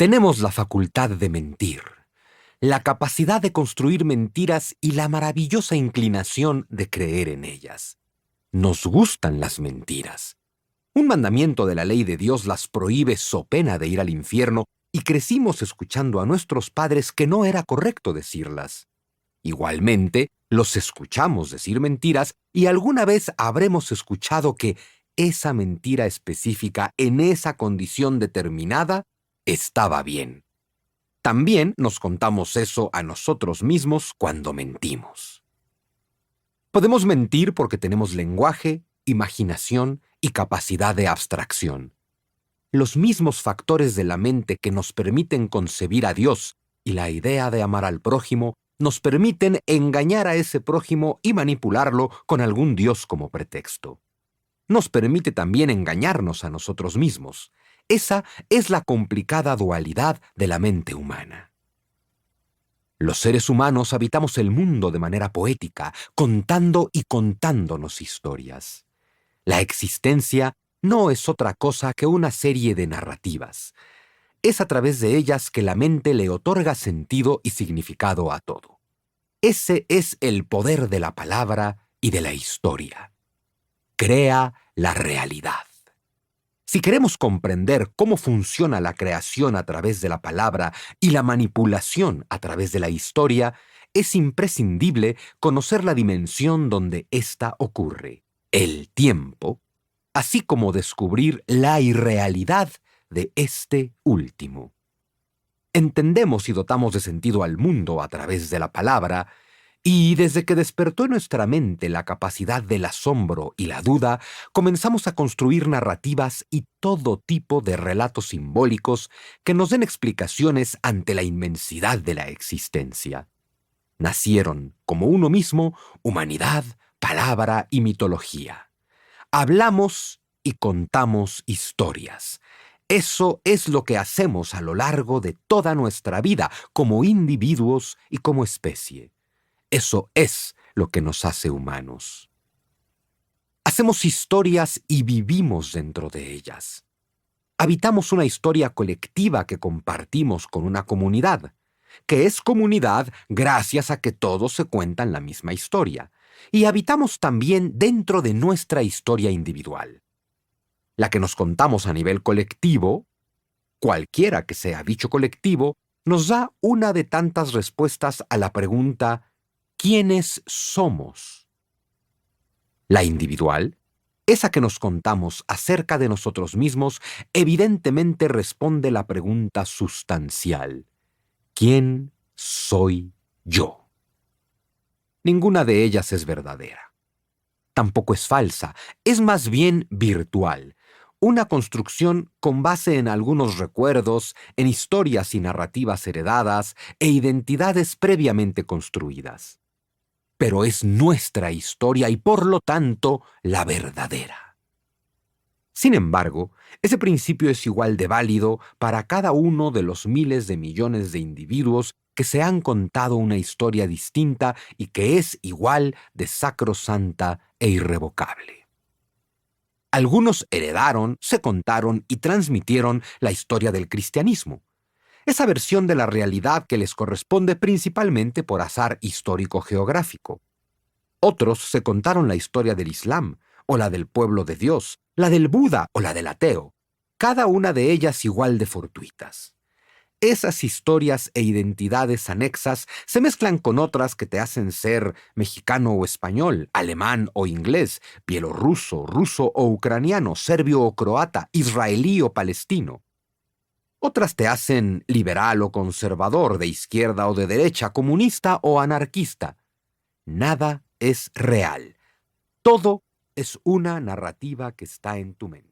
Tenemos la facultad de mentir, la capacidad de construir mentiras y la maravillosa inclinación de creer en ellas. Nos gustan las mentiras. Un mandamiento de la ley de Dios las prohíbe so pena de ir al infierno, y crecimos escuchando a nuestros padres que no era correcto decirlas. Igualmente, los escuchamos decir mentiras y alguna vez habremos escuchado que esa mentira específica en esa condición determinada estaba bien. También nos contamos eso a nosotros mismos cuando mentimos. Podemos mentir porque tenemos lenguaje, imaginación y capacidad de abstracción. Los mismos factores de la mente que nos permiten concebir a Dios y la idea de amar al prójimo nos permiten engañar a ese prójimo y manipularlo con algún Dios como pretexto. Nos permite también engañarnos a nosotros mismos. Esa es la complicada dualidad de la mente humana. Los seres humanos habitamos el mundo de manera poética, contando y contándonos historias. La existencia no es otra cosa que una serie de narrativas. Es a través de ellas que la mente le otorga sentido y significado a todo. Ese es el poder de la palabra y de la historia. Crea la realidad. Si queremos comprender cómo funciona la creación a través de la palabra y la manipulación a través de la historia, es imprescindible conocer la dimensión donde ésta ocurre, el tiempo, así como descubrir la irrealidad de este último. Entendemos y dotamos de sentido al mundo a través de la palabra, y desde que despertó en nuestra mente la capacidad del asombro y la duda, comenzamos a construir narrativas y todo tipo de relatos simbólicos que nos den explicaciones ante la inmensidad de la existencia. Nacieron, como uno mismo, humanidad, palabra y mitología. Hablamos y contamos historias. Eso es lo que hacemos a lo largo de toda nuestra vida, como individuos y como especie. Eso es lo que nos hace humanos. Hacemos historias y vivimos dentro de ellas. Habitamos una historia colectiva que compartimos con una comunidad, que es comunidad gracias a que todos se cuentan la misma historia. Y habitamos también dentro de nuestra historia individual. La que nos contamos a nivel colectivo, cualquiera que sea dicho colectivo, nos da una de tantas respuestas a la pregunta ¿quiénes somos? La individual, esa que nos contamos acerca de nosotros mismos, evidentemente responde la pregunta sustancial: ¿quién soy yo? Ninguna de ellas es verdadera. Tampoco es falsa, es más bien virtual, una construcción con base en algunos recuerdos, en historias y narrativas heredadas e identidades previamente construidas. Pero es nuestra historia y por lo tanto la verdadera. Sin embargo, ese principio es igual de válido para cada uno de los miles de millones de individuos que se han contado una historia distinta y que es igual de sacrosanta e irrevocable. Algunos heredaron, se contaron y transmitieron la historia del cristianismo, esa versión de la realidad que les corresponde principalmente por azar histórico-geográfico. Otros se contaron la historia del Islam, o la del pueblo de Dios, la del Buda o la del ateo, cada una de ellas igual de fortuitas. Esas historias e identidades anexas se mezclan con otras que te hacen ser mexicano o español, alemán o inglés, bielorruso, ruso o ucraniano, serbio o croata, israelí o palestino. Otras te hacen liberal o conservador, de izquierda o de derecha, comunista o anarquista. Nada es real. Todo es una narrativa que está en tu mente.